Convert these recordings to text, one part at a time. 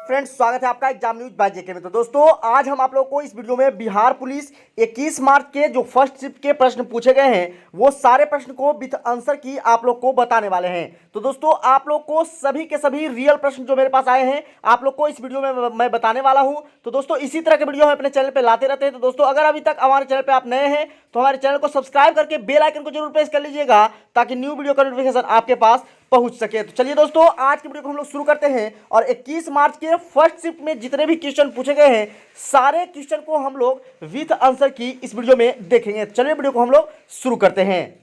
Friends, स्वागत है आपका एग्जाम न्यूज बाय जेके में। तो दोस्तों, आज हम आप लोगों को इस वीडियो में बिहार पुलिस 21 मार्च के जो फर्स्ट शिफ्ट के प्रश्न पूछे गए हैं वो सारे प्रश्न को विथ आंसर की आप लोग को बताने वाले हैं। तो दोस्तों, आप लोग को सभी के सभी रियल प्रश्न जो मेरे पास आए हैं आप लोग को इस वीडियो में मैं बताने वाला हूं। तो दोस्तों, इसी तरह के वीडियो हम अपने चैनल पर लाते रहते हैं। तो दोस्तों, अगर अभी तक हमारे चैनल पर आप नए हैं तो हमारे चैनल को सब्सक्राइब करके बेल आइकन को जरूर प्रेस कर लीजिएगा ताकि न्यू वीडियो का नोटिफिकेशन आपके पास पहुंच सके। तो चलिए दोस्तों, आज की वीडियो को हम लोग शुरू करते हैं और 21 मार्च के फर्स्ट शिफ्ट में जितने भी क्वेश्चन पूछे गए हैं सारे क्वेश्चन को हम लोग विथ आंसर की इस वीडियो में देखेंगे। चलिए वीडियो को हम लोग शुरू करते हैं।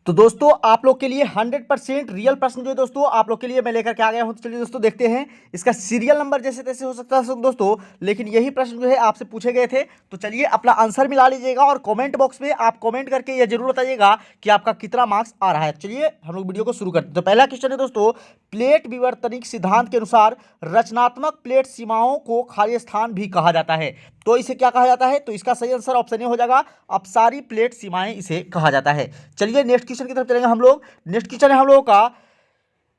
तो दोस्तों, आप लोग के लिए 100% रियल प्रश्न जो है दोस्तों आप लोग के लिए मैं लेकर के आ गया हूं। तो चलिए दोस्तों देखते हैं। इसका सीरियल नंबर जैसे तैसे हो सकता है दोस्तों, लेकिन यही प्रश्न जो है आपसे पूछे गए थे। तो चलिए अपना आंसर मिला लीजिएगा और कमेंट बॉक्स में आप कमेंट करके यह जरूर बताइएगा कि आपका कितना मार्क्स आ रहा है। चलिए हम लोग वीडियो को शुरू करते हैं। तो पहला क्वेश्चन है दोस्तों, प्लेट विवर्तनिक सिद्धांत के अनुसार रचनात्मक प्लेट सीमाओं को खाली स्थान भी कहा जाता है। तो इसे क्या कहा जाता है? तो इसका सही आंसर ऑप्शन ए हो जाएगा, अपसारी प्लेट सीमाएं इसे कहा जाता है। चलिए नेक्स्ट क्वेश्चन की तरफ चलेंगे हम लोग। नेक्स्ट क्वेश्चन है हम लोगों का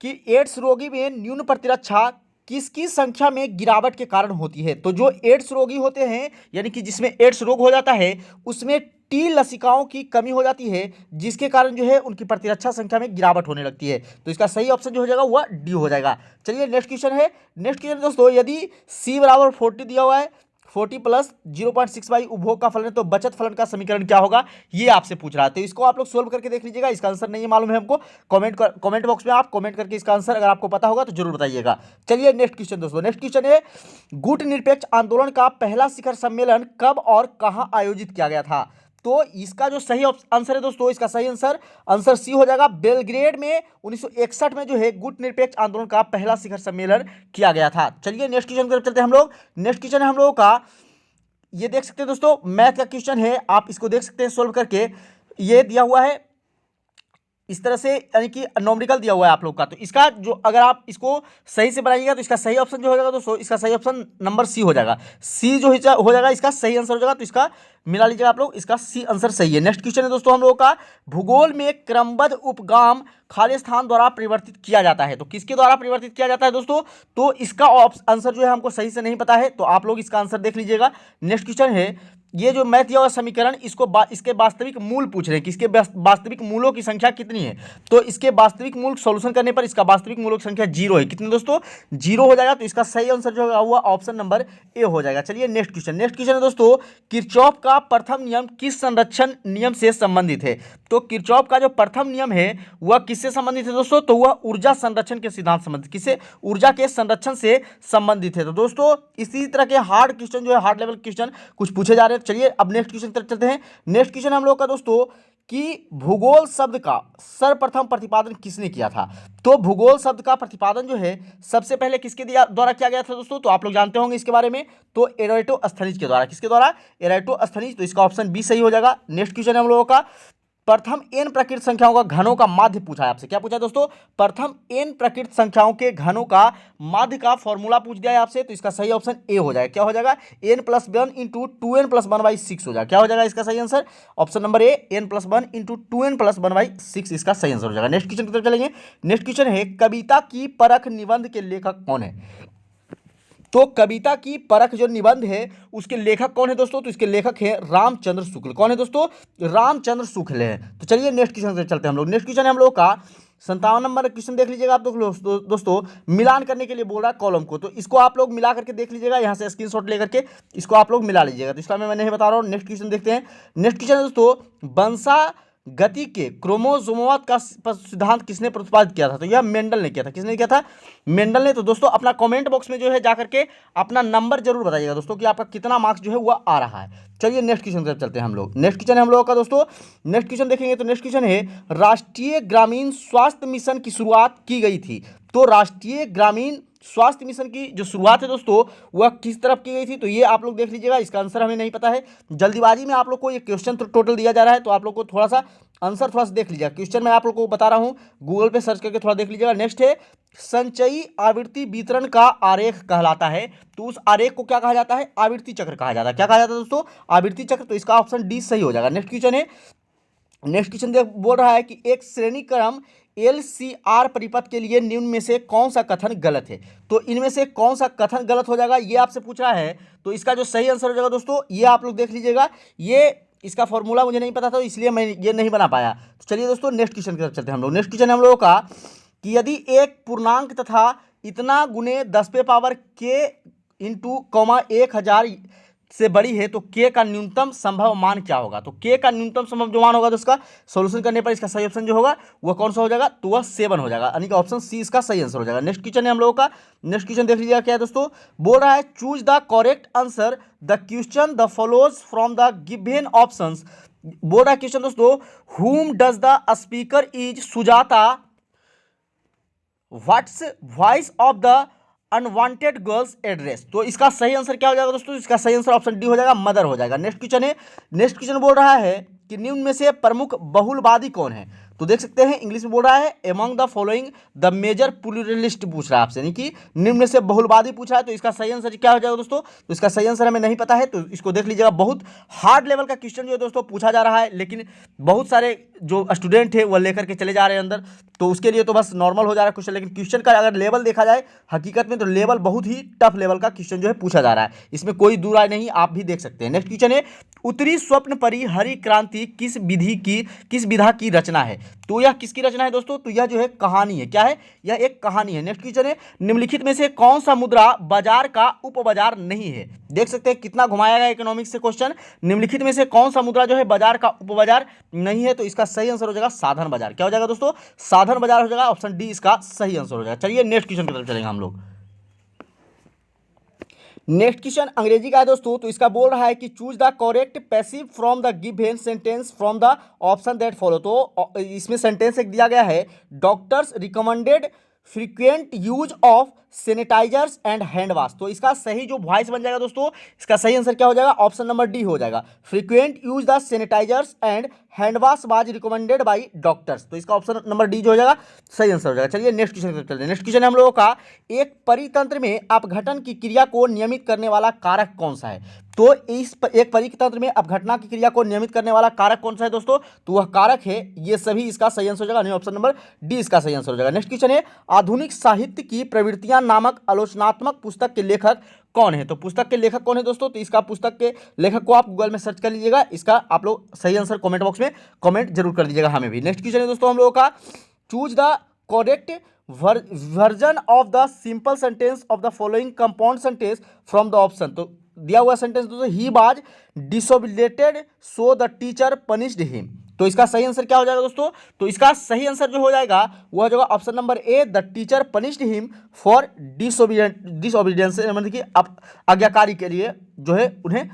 कि एड्स रोगी में न्यून प्रतिरक्षा किसकी संख्या में गिरावट के कारण होती है। तो जो एड्स रोगी होते हैं यानी कि जिसमें एड्स रोग हो जाता है उसमें टी लसिकाओं की कमी हो जाती है जिसके कारण जो है उनकी प्रतिरक्षा संख्या में गिरावट होने लगती है। तो इसका सही ऑप्शन जो हो जाएगा वह डी हो जाएगा। चलिए नेक्स्ट क्वेश्चन है। नेक्स्ट क्वेश्चन दोस्तों, यदि सी बराबर 40 दिया हुआ है, 40 प्लस 0.65 उपभोग का फलन है तो बचत फलन का समीकरण क्या होगा ये आपसे पूछ रहा है। तो इसको आप लोग सोल्व करके देख लीजिएगा। इसका आंसर नहीं मालूम है हमको, कमेंट बॉक्स में आप कमेंट करके इसका आंसर अगर आपको पता होगा तो जरूर बताइएगा। चलिए नेक्स्ट क्वेश्चन दोस्तों। नेक्स्ट क्वेश्चन है, गुट निरपेक्ष आंदोलन का पहला शिखर सम्मेलन कब और कहां आयोजित किया गया था। तो इसका जो सही आंसर है दोस्तों, इसका सही आंसर सी हो जाएगा। बेलग्रेड में 1961 में जो है गुट निरपेक्ष आंदोलन का पहला शिखर सम्मेलन किया गया था। चलिए नेक्स्ट क्वेश्चन की तरफ चलते हैं हम लोग। नेक्स्ट क्वेश्चन है हम लोगों का, ये देख सकते हैं दोस्तों, मैथ का क्वेश्चन है, आप इसको देख सकते हैं सोल्व करके। ये दिया हुआ है इस तरह से, यानी कि नॉमिकल दिया हुआ है आप लोग का। तो इसका जो अगर आप इसको सही से बनाइएगा तो इसका सही ऑप्शन जो हो जाएगा दोस्तों, इसका सही ऑप्शन नंबर सी हो जाएगा। सी जो हो जाएगा इसका सही आंसर हो जाएगा। तो इसका मिला लीजिएगा आप लोग, इसका सी आंसर सही है। नेक्स्ट क्वेश्चन है दोस्तों हम लोगों का, भूगोल में क्रमबद्ध उपगाम खाली स्थान द्वारा परिवर्तित किया जाता है। तो किसके द्वारा परिवर्तित किया जाता है दोस्तों? तो इसका आंसर जो है हमको सही से नहीं पता है, तो आप लोग इसका आंसर देख लीजिएगा। नेक्स्ट क्वेश्चन है, ये जो मैथ दिया हुआ समीकरण इसके वास्तविक मूल पूछ रहे हैं कि इसके वास्तविक मूलों की संख्या कितनी है। तो इसके वास्तविक मूल सॉल्यूशन करने पर इसका वास्तविक मूलों की संख्या 0 है। कितने दोस्तों? 0 हो जाएगा। तो इसका सही आंसर जो होगा ऑप्शन नंबर ए हो जाएगा। चलिए नेक्स्ट क्वेश्चन है दोस्तों, किरचॉफ का प्रथम नियम किस संरक्षण नियम से संबंधित है। तो किरचॉफ का जो प्रथम नियम है वह किससे संबंधित है दोस्तों? तो वह ऊर्जा संरक्षण के सिद्धांत संबंधित, किससे? ऊर्जा के संरक्षण से संबंधित है। तो दोस्तों इसी तरह के हार्ड क्वेश्चन जो है, हार्ड लेवल क्वेश्चन कुछ पूछे जा रहे हैं। चलिए अब नेक्स्ट क्वेश्चन तरफ चलते हैं। नेक्स्ट क्वेश्चन हम लोग का दोस्तों कि भूगोल शब्द का सर्वप्रथम प्रतिपादन किसने किया था। तो भूगोल शब्द का प्रतिपादन जो है सबसे पहले किसके द्वारा किया गया था दोस्तों? तो आप लोग जानते होंगे इसके बारे में। तो एराटोस्थनीज के द्वारा। किसके द्वारा? एराटोस्थनीज। तो इसका ऑप्शन बी सही हो जाएगा। नेक्स्ट क्वेश्चन है हम लोगों का, प्रथम एन प्रकृत संख्याओं का घनों का माध्य पूछा है आपसे। क्या पूछा है दोस्तों? प्रथम एन प्रकृत संख्याओं के घनों का माध्य का फॉर्मूला पूछ दिया है आपसे। तो इसका सही ऑप्शन ए हो जाएगा। क्या हो जाएगा? n+1 इंटू 2n+1/6 हो जाएगा। क्या हो जाएगा इसका सही answer? Option number A, n+1 into 2n+1/6 इसका सही आंसर हो जाएगा। नेक्स्ट क्वेश्चन की तरफ चलेंगे। नेक्स्ट क्वेश्चन है, कविता की परख निबंध के लेखक कौन है। तो कविता की परख जो निबंध है उसके लेखक कौन है दोस्तों? तो इसके लेखक हैं रामचंद्र शुक्ल। कौन है दोस्तों? रामचंद्र शुक्ल है। तो चलिए नेक्स्ट क्वेश्चन से चलते हैं हम लोग। नेक्स्ट क्वेश्चन है हम लोग का 57 नंबर क्वेश्चन देख लीजिएगा आप दोस्तों, मिलान करने के लिए बोल रहा है कॉलम को। तो इसको आप लोग मिला करके देख लीजिएगा, यहाँ से स्क्रीनशॉट लेकर के इसको आप लोग मिला लीजिएगा। तो इसका मैं नहीं बता रहा हूँ। नेक्स्ट क्वेश्चन देखते हैं। नेक्स्ट क्वेश्चन है दोस्तों, वंशा गति के क्रोमोसोमवाद का सिद्धांत किसने प्रतिपादित किया था। तो यह मेंडल ने किया था। किसने किया था? मेंडल ने। तो दोस्तों अपना कमेंट बॉक्स में जो है जाकर के अपना नंबर जरूर बताइएगा दोस्तों कि आपका कितना मार्क्स जो है वह आ रहा है। चलिए नेक्स्ट क्वेश्चन तरफ चलते हैं हम लोग। नेक्स्ट क्वेश्चन है हम लोगों का दोस्तों, नेक्स्ट क्वेश्चन देखेंगे तो नेक्स्ट क्वेश्चन है, राष्ट्रीय ग्रामीण स्वास्थ्य मिशन की शुरुआत की गई थी। तो राष्ट्रीय ग्रामीण स्वास्थ्य मिशन की जो शुरुआत है दोस्तों वह किस तरफ की गई थी। तो ये आप लोग देख लीजिएगा, इसका आंसर हमें नहीं पता है। जल्दीबाजी में आप लोग को ये क्वेश्चन तो टोटल दिया जा रहा है, तो आप लोग को थोड़ा सा आंसर थोड़ा सा देख लीजिएगा। क्वेश्चन मैं आप लोग को बता रहा हूँ, गूगल पे सर्च करके थोड़ा देख लीजिएगा। नेक्स्ट है, संचयी आवृत्ति वितरण का आरेख कहलाता है। तो उस आरेख को क्या कहा जाता है? आवृत्ति चक्र कहा जाता है। क्या कहा जाता है दोस्तों? आवृत्ति चक्र। तो इसका ऑप्शन डी सही हो जाएगा। नेक्स्ट क्वेश्चन है, नेक्स्ट क्वेश्चन बोल रहा है कि एक श्रेणी क्रम LCR परिपथ के लिए निम्न में से कौन सा कथन गलत है। तो इनमें से कौन सा कथन गलत हो जाएगा ये आपसे पूछ रहा है। तो इसका जो सही आंसर हो जाएगा दोस्तों, ये आप लोग देख लीजिएगा। ये इसका फॉर्मूला मुझे नहीं पता था, इसलिए मैं ये नहीं बना पाया। तो चलिए दोस्तों नेक्स्ट क्वेश्चन की तरफ चलते हैं हम लोग। नेक्स्ट क्वेश्चन है हम लोगों का कि यदि एक पूर्णांक तथा इतना गुने 10 पे पावर k इंटू 1000 से बड़ी है तो k का न्यूनतम संभव मान क्या होगा। तो k का न्यूनतम संभव जो मान होगा तो इसका सॉल्यूशन करने पर इसका सही ऑप्शन जो होगा वह कौन सा हो जाएगा, तो वह 7 हो जाएगा, यानी कि ऑप्शन सी इसका सही आंसर हो जाएगा। नेक्स्ट क्वेश्चन है हम लोगों का। नेक्स्ट क्वेश्चन देख लीजिएगा क्या है दोस्तों, बोल रहा है choose the correct answer the question the follows from the given options. बोल रहा है क्वेश्चन दोस्तों, whom does the speaker is Sujata, what's voice of the unwanted girls address. तो इसका सही आंसर क्या हो जाएगा दोस्तों, इसका सही आंसर ऑप्शन डी हो जाएगा, मदर हो जाएगा। नेक्स्ट क्वेश्चन है। नेक्स्ट क्वेश्चन बोल रहा है कि निम्न में से प्रमुख बहुलवादी कौन है। तो देख सकते हैं इंग्लिश में बोल रहा है among the following the major pluralist पूछ रहा है आपसे, यानी कि निम्न में से बहुलवादी पूछ रहा है। तो इसका सही आंसर क्या हो जाएगा दोस्तों, तो इसका सही आंसर हमें नहीं पता है, तो इसको देख लीजिएगा। बहुत हार्ड लेवल का क्वेश्चन जो है दोस्तों पूछा जा रहा है, लेकिन बहुत सारे जो स्टूडेंट है वह लेकर के चले जा रहे हैं अंदर, तो उसके लिए तो बस नॉर्मल हो जा रहा है क्वेश्चन। लेकिन क्वेश्चन का अगर लेवल देखा जाए हकीकत में तो लेवल बहुत ही टफ लेवल का क्वेश्चन जो है पूछा जा रहा है, इसमें कोई दूर राय नहीं, आप भी देख सकते हैं। नेक्स्ट क्वेश्चन है उत्तरी स्वप्न परी हरि क्रांति किस विधा की रचना है। तो यह किसकी रचना है दोस्तों, तो यह जो है कहानी है। क्या है, यह एक कहानी है। नेक्स्ट क्वेश्चन है निम्नलिखित में से कौन सा मुद्रा बाजार का उपबाजार नहीं है। देख सकते हैं कितना घुमाया गया इकोनॉमिक्स से क्वेश्चन। निम्नलिखित में से कौन सा मुद्रा जो है बाजार का उपबाजार नहीं है, तो इसका सही आंसर हो जाएगा साधन बाजार। क्या हो जाएगा दोस्तों, साधन बाजार हो जाएगा, ऑप्शन डी इसका सही आंसर हो जाएगा। चलिए नेक्स्ट क्वेश्चन की तरफ चलेंगे हम लोग। नेक्स्ट क्वेश्चन अंग्रेजी का है दोस्तों, तो इसका बोल रहा है कि choose the correct passive from the given sentence from the option that follow. तो इसमें सेंटेंस एक दिया गया है, doctors recommended frequent use of sanitizers and hand wash. तो इसका सही जो वॉइस बन जाएगा दोस्तों, इसका सही आंसर क्या हो जाएगा, ऑप्शन नंबर डी हो जाएगा, frequent use the sanitizers and hand wash was recommended by doctors. तो इसका ऑप्शन नंबर डी जो हो जाएगा सही आंसर हो जाएगा। चलिए नेक्स्ट क्वेश्चन चलते हैं। नेक्स्ट क्वेश्चन है हम लोगों का, एक परितंत्र में अपघटन की क्रिया को नियमित करने वाला कारक कौन सा है। तो इस एक परितंत्र में अपघटना की क्रिया को नियमित करने वाला कारक कौन सा है दोस्तों, तो वह कारक है ये सभी, इसका सही आंसर हो जाएगा, ऑप्शन नंबर डी इसका सही आंसर हो जाएगा। नेक्स्ट क्वेश्चन है आधुनिक साहित्य की प्रवृत्तियां नामक आलोचनात्मक पुस्तक के लेखक कौन है। तो पुस्तक के लेखक कौन है दोस्तों, तो इसका पुस्तक के लेखक को आप गूगल में सर्च कर लीजिएगा, इसका आप लोग सही आंसर कमेंट बॉक्स में कमेंट जरूर कर दीजिएगा हमें भी। नेक्स्ट क्वेश्चन है दोस्तों हम लोगों का, choose the correct version of the simple sentence of the following compound sentence from the option. तो दिया हुआ सेंटेंस दोस्तों, he was disobedient so the teacher punished him. तो इसका सही आंसर क्या हो जाएगा दोस्तों, तो इसका सही आंसर जो हो जाएगा वह हो जाएगा option number A, the teacher punished him for disobedience, मतलब कि आज्ञाकारी के लिए जो है उन्हें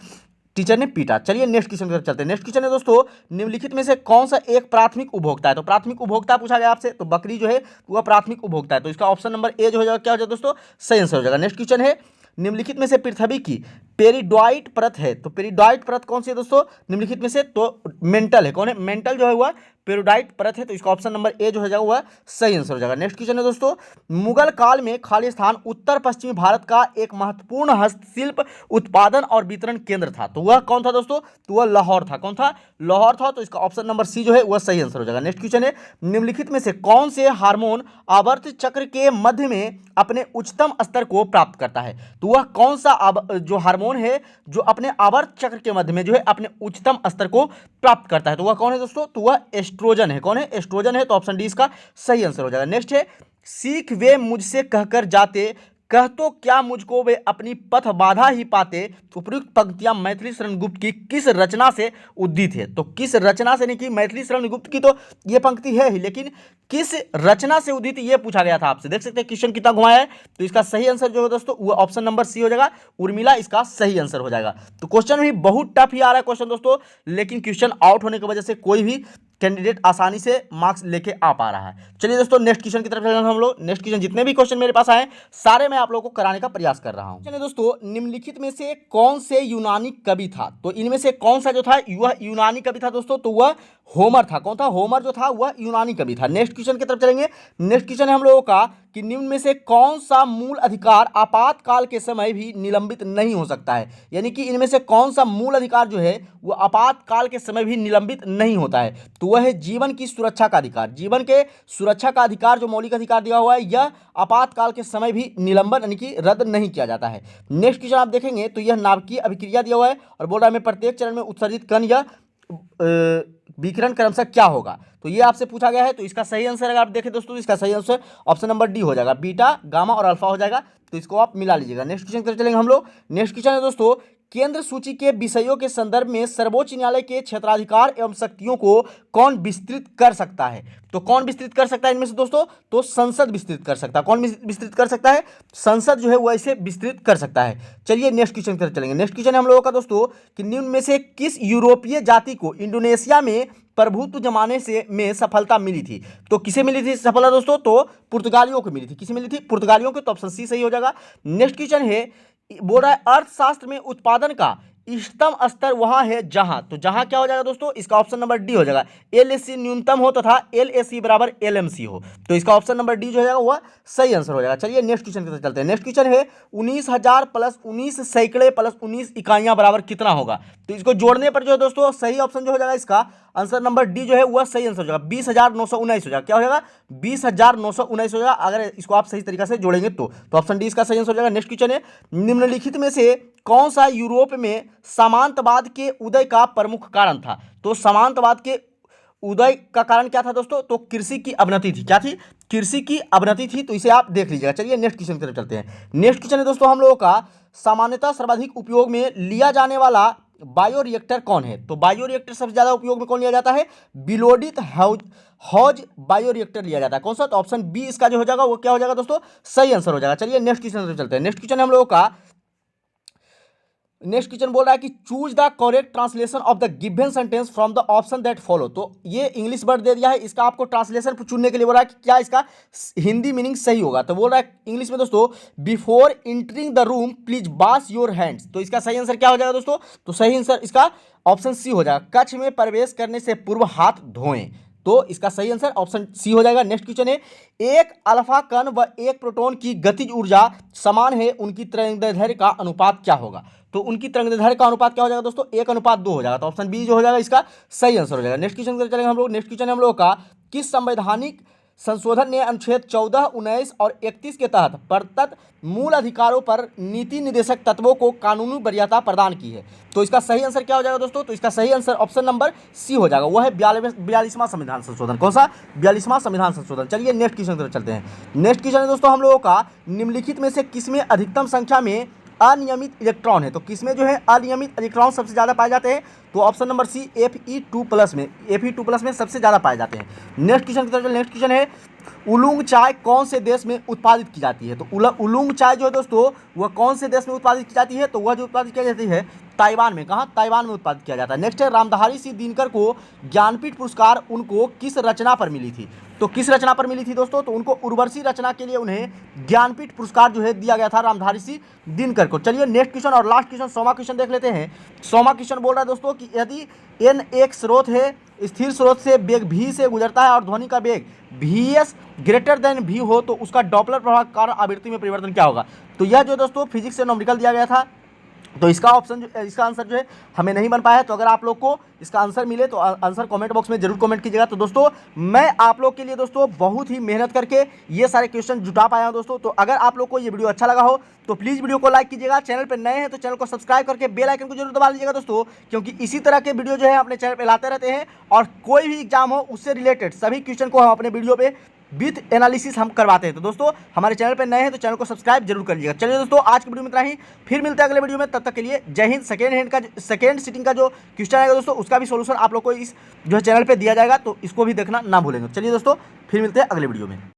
टीचर ने पीटा। चलिए नेक्स्ट क्वेश्चन की तरफ चलते हैं। नेक्स्ट क्वेश्चन है दोस्तों, निम्नलिखित में से कौन सा एक प्राथमिक उपभोक्ता है। तो प्राथमिक उपभोक्ता पूछा गया आपसे, तो बकरी जो है वह प्राथमिक उपभोक्ता है, तो इसका ऑप्शन नंबर ए जो हो जाएगा क्या हो जाएगा दोस्तों, सही आंसर हो जाएगा। नेक्स्ट क्वेश्चन है निम्नलिखित में से पृथ्वी की पेरिडॉइट परत है। तो पेरिडॉइट परत कौन सी है दोस्तों, निम्नलिखित में से, तो मेंटल है, कौन है, मेंटल जो है वह पेरिडॉइट परत है, तो इसका ऑप्शन नंबर ए जो हो जाएगा वह सही आंसर हो जाएगा। नेक्स्ट क्वेश्चन है दोस्तों, मुगल काल में खालिस्तान उत्तर पश्चिमी भारत का एक महत्वपूर्ण हस्तशिल्प उत्पादन और वितरण केंद्र था। तो वह कौन था दोस्तों, तो वह लाहौर था। कौन था, लाहौर था, तो इसका ऑप्शन नंबर सी जो है वह सही आंसर हो जाएगा। नेक्स्ट क्वेश्चन है निम्नलिखित में से कौन से हार्मोन आवर्त चक्र के मध्य में अपने उच्चतम स्तर को प्राप्त करता है। तो वह कौन सा जो हार्मोन है जो अपने आवर्त चक्र के मध्य में जो है अपने उच्चतम स्तर को प्राप्त करता है, तो वह कौन है दोस्तों, तो वह एस्ट्रोजन है। कौन है, एस्ट्रोजन है, तो ऑप्शन डी इसका सही आंसर हो जाएगा। नेक्स्ट है सीख वे मुझसे कहकर जाते, कह तो क्या मुझको वे अपनी पथ बाधा ही पाते। उपयुक्त पंक्तियां मैथिली शरण गुप्त की किस रचना से उद्धित है। तो किस रचना से, नहीं कि मैथिली शरण गुप्त की तो ये पंक्ति है ही, लेकिन किस रचना से उदित ये पूछा गया था आपसे। देख सकते हैं क्वेश्चन कितना घुमाया है, तो इसका सही आंसर जो है दोस्तों वो ऑप्शन नंबर सी हो जाएगा, उर्मिला इसका सही आंसर हो जाएगा। तो क्वेश्चन भी बहुत टफ ही आ रहा है क्वेश्चन दोस्तों, लेकिन क्वेश्चन आउट होने की वजह से कोई भी कैंडिडेट आसानी से मार्क्स लेके आ पा रहा है। चलिए दोस्तों नेक्स्ट क्वेश्चन की तरफ चलेंगे हम लोग। नेक्स्ट क्वेश्चन जितने भी क्वेश्चन मेरे पास आए सारे मैं आप लोगों को कराने का प्रयास कर रहा हूं। चलिए दोस्तों, निम्नलिखित में से कौन से यूनानी कवि था। तो इनमें से कौन सा जो था वह यूनानी कवि था दोस्तों, तो वह होमर था। कौन था, होमर जो था वह यूनानी कवि था। नेक्स्ट क्वेश्चन की तरफ चलेंगे। नेक्स्ट क्वेश्चन है हम लोगों का कि निम्न में से कौन सा मूल अधिकार आपातकाल के समय भी निलंबित नहीं हो सकता है। यानी कि इनमें से कौन सा मूल अधिकार जो है वह आपातकाल के समय भी निलंबित नहीं होता है। तो तो वह है जीवन की सुरक्षा का अधिकार। जीवन के सुरक्षा का अधिकार जो मौलिक अधिकार दिया हुआ है, यह आपातकाल के समय भी निलंबन यानी कि रद्द नहीं किया जाता है। नेक्स्ट क्वेश्चन आप देखेंगे तो यह नाभिकीय अभिक्रिया दिया हुआ है और बोल रहा है हमें प्रत्येक चरण में उत्सर्जित कण या विकिरण क्रमशः क्या होगा, तो ये आपसे पूछा गया है। तो इसका सही आंसर अगर आप देखें दोस्तों, तो इसका सही आंसर ऑप्शन नंबर डी हो जाएगा, बीटा, गामा और अल्फा हो जाएगा। तो इसको आप मिला लीजिएगा। नेक्स्ट क्वेश्चन की तरफ चलेंगे हम लोग। नेक्स्ट क्वेश्चन है दोस्तों, केंद्र सूची के विषयों के संदर्भ में सर्वोच्च न्यायालय के क्षेत्राधिकार एवं शक्तियों को कौन विस्तृत कर सकता है? तो कौन विस्तृत कर सकता है इनमें से दोस्तों? तो संसद विस्तृत कर सकता है। कौन विस्तृत कर सकता है? संसद जो है वो इसे विस्तृत कर सकता है। चलिए नेक्स्ट क्वेश्चन की तरफ चलेंगे। नेक्स्ट क्वेश्चन है हम लोगों का दोस्तों कि निम्न में से किस यूरोपीय जाति को इंडोनेशिया में प्रभुत्व जमाने से में सफलता मिली थी? तो किसे मिली थी सफलता दोस्तों? तो पुर्तगालियों को मिली थी। किसे मिली थी? पुर्तगालियों को। तो ऑप्शन सी सही हो जाएगा। नेक्स्ट क्वेश्चन है, बोल रहा है अर्थशास्त्र में उत्पादन का इष्टतम स्तर वहां है जहां, तो जहां क्या हो जाएगा दोस्तों? इसका ऑप्शन नंबर डी हो जाएगा, एलएसी न्यूनतम हो तथा एलएसी बराबर एलएमसी हो। तो इसका ऑप्शन नंबर डी जो हो जाएगा वह सही आंसर हो जाएगा। चलिए नेक्स्ट क्वेश्चन की तरफ चलते हैं। नेक्स्ट क्वेश्चन है 19,000 प्लस 19 सैकड़े प्लस 19 इकाइयां बराबर कितना होगा? तो इसको जोड़ने पर जो है दोस्तों सही ऑप्शन जो हो जाएगा इसका आंसर नंबर डी जो है वह सही आंसर हो जाएगा, 20,919 हो जाएगा। क्या हो जाएगा? 20,919 हो जाएगा अगर इसको आप सही तरीके से जोड़ेंगे तो ऑप्शन डी इसका सही आंसर हो जाएगा। नेक्स्ट क्वेश्चन है, निम्नलिखित में से कौन सा यूरोप में सामंतवाद के उदय का प्रमुख कारण था? तो सामंतवाद के उदय का कारण क्या था दोस्तों? तो कृषि की अवनति थी। क्या थी? कृषि की अवनति थी। तो इसे आप देख लीजिएगा। चलिए नेक्स्ट क्वेश्चन की तरफ चलते हैं। नेक्स्ट क्वेश्चन है दोस्तों हम लोगों का, सामान्यतः सर्वाधिक उपयोग में लिया जाने वाला बायोरिएक्टर कौन है? तो बायोरिएक्टर सबसे ज्यादा उपयोग में कौन लिया जाता है? बिलोडित हौज बायोरिएक्टर लिया जाता है। कौन सा? तो ऑप्शन बी इसका जो हो जाएगा वो क्या हो जाएगा दोस्तों? सही आंसर हो जाएगा। चलिए नेक्स्ट क्वेश्चन की तरफ चलते हैं। नेक्स्ट क्वेश्चन हम लोगों का, नेक्स्ट क्वेश्चन बोल रहा है कि choose the correct translation of the given sentence from the option that follow. तो ये इंग्लिश वर्ड दे दिया है, इसका आपको ट्रांसलेशन चुनने के लिए बोल रहा है कि क्या इसका हिंदी मीनिंग सही होगा। तो बोल रहा है इंग्लिश में दोस्तों, before entering the room please wash your hands. तो इसका सही आंसर क्या हो जाएगा दोस्तों? तो सही आंसर इसका ऑप्शन सी हो जाएगा, कक्ष में प्रवेश करने से पूर्व हाथ धोएं। तो इसका सही आंसर ऑप्शन सी हो जाएगा। नेक्स्ट क्वेश्चन है, एक अल्फा कण व एक प्रोटॉन की गतिज ऊर्जा समान है, उनकी तरंगदैर्ध्य का अनुपात क्या होगा? तो उनकी तरंगदैर्ध्य का अनुपात क्या हो जाएगा दोस्तों? 1:2 हो जाएगा। तो ऑप्शन बी जो हो जाएगा इसका सही आंसर हो जाएगा। नेक्स्ट क्वेश्चन चलेंगे हम लोग। नेक्स्ट क्वेश्चन हम लोग का, किस संवैधानिक संशोधन ने अनुच्छेद 14, 19 और 31 के तहत प्रदत्त मूल अधिकारों पर नीति निर्देशक तत्वों को कानूनी वरीयता प्रदान की है? तो इसका सही आंसर क्या हो जाएगा दोस्तों? तो इसका सही आंसर ऑप्शन नंबर सी हो जाएगा, वह है 42वां संविधान संशोधन। कौन सा? 42वां संविधान संशोधन। चलिए नेक्स्ट क्वेश्चन की तरफ चलते हैं। नेक्स्ट क्वेश्चन है दोस्तों हम लोगों का, निम्नलिखित में से किसमें अधिकतम संख्या में अनियमित इलेक्ट्रॉन है? तो किसमें जो है अनियमित इलेक्ट्रॉन सबसे ज़्यादा पाए जाते हैं? तो ऑप्शन नंबर सी Fe2+ में, Fe2+ में सबसे ज़्यादा पाए जाते हैं। नेक्स्ट क्वेश्चन की तरफ। नेक्स्ट क्वेश्चन है, उलूंग चाय कौन से देश में उत्पादित की जाती है? तो उलूंग चाय जो है दोस्तों वह कौन से देश में उत्पादित की जाती है? तो वह जो उत्पादित की जाती है ताइवान में। कहाँ? ताइवान में उत्पादित किया जाता है। नेक्स्ट है, रामधारी सिंह दिनकर को ज्ञानपीठ पुरस्कार उनको किस रचना पर मिली थी? तो किस रचना पर मिली थी दोस्तों? तो उनको उर्वशी रचना के लिए उन्हें ज्ञानपीठ पुरस्कार जो है दिया गया था रामधारी सिंह दिनकर को। चलिए नेक्स्ट क्वेश्चन और लास्ट क्वेश्चन 100वां क्वेश्चन देख लेते हैं। 100वां क्वेश्चन बोल रहा है दोस्तों कि यदि n एक स्रोत है, स्थिर स्रोत से वेग v से गुजरता है और ध्वनि का वेग vs ग्रेटर देन v हो, तो उसका डॉपलर प्रभाव के कारण आवृत्ति में परिवर्तन क्या होगा? तो यह जो दोस्तों फिजिक्स से न्यूमेरिकल दिया गया था, तो इसका आंसर जो है हमें नहीं बन पाया है। तो अगर आप लोग को इसका आंसर मिले तो आंसर कमेंट बॉक्स में जरूर कमेंट कीजिएगा। तो दोस्तों मैं आप लोग के लिए दोस्तों बहुत ही मेहनत करके ये सारे क्वेश्चन जुटा पाया हूं दोस्तों। तो अगर आप लोग को ये वीडियो अच्छा लगा हो तो प्लीज़ वीडियो को लाइक कीजिएगा। चैनल पर नए हैं तो चैनल को सब्सक्राइब करके बेल आइकन को जरूर दबा लीजिएगा दोस्तों, क्योंकि इसी तरह के वीडियो जो है अपने चैनल पर लाते रहते हैं और कोई भी एग्जाम हो उससे रिलेटेड सभी क्वेश्चन को हम अपने वीडियो पे विथ एनालिसिस हम करवाते हैं। तो दोस्तों हमारे चैनल पर नए हैं तो चैनल को सब्सक्राइब जरूर कर लीजिएगा। चलिए दोस्तों आज की वीडियो में इतना ही, फिर मिलते हैं अगले वीडियो में। तब तक के लिए जय हिंद। सेकेंड सिटिंग का जो क्वेश्चन आएगा दोस्तों उसका भी सोल्यूशन आप लोग को इस जो है चैनल पे दिया जाएगा, तो इसको भी देखना ना भूलेंगे। चलिए दोस्तों फिर मिलते हैं अगले वीडियो में।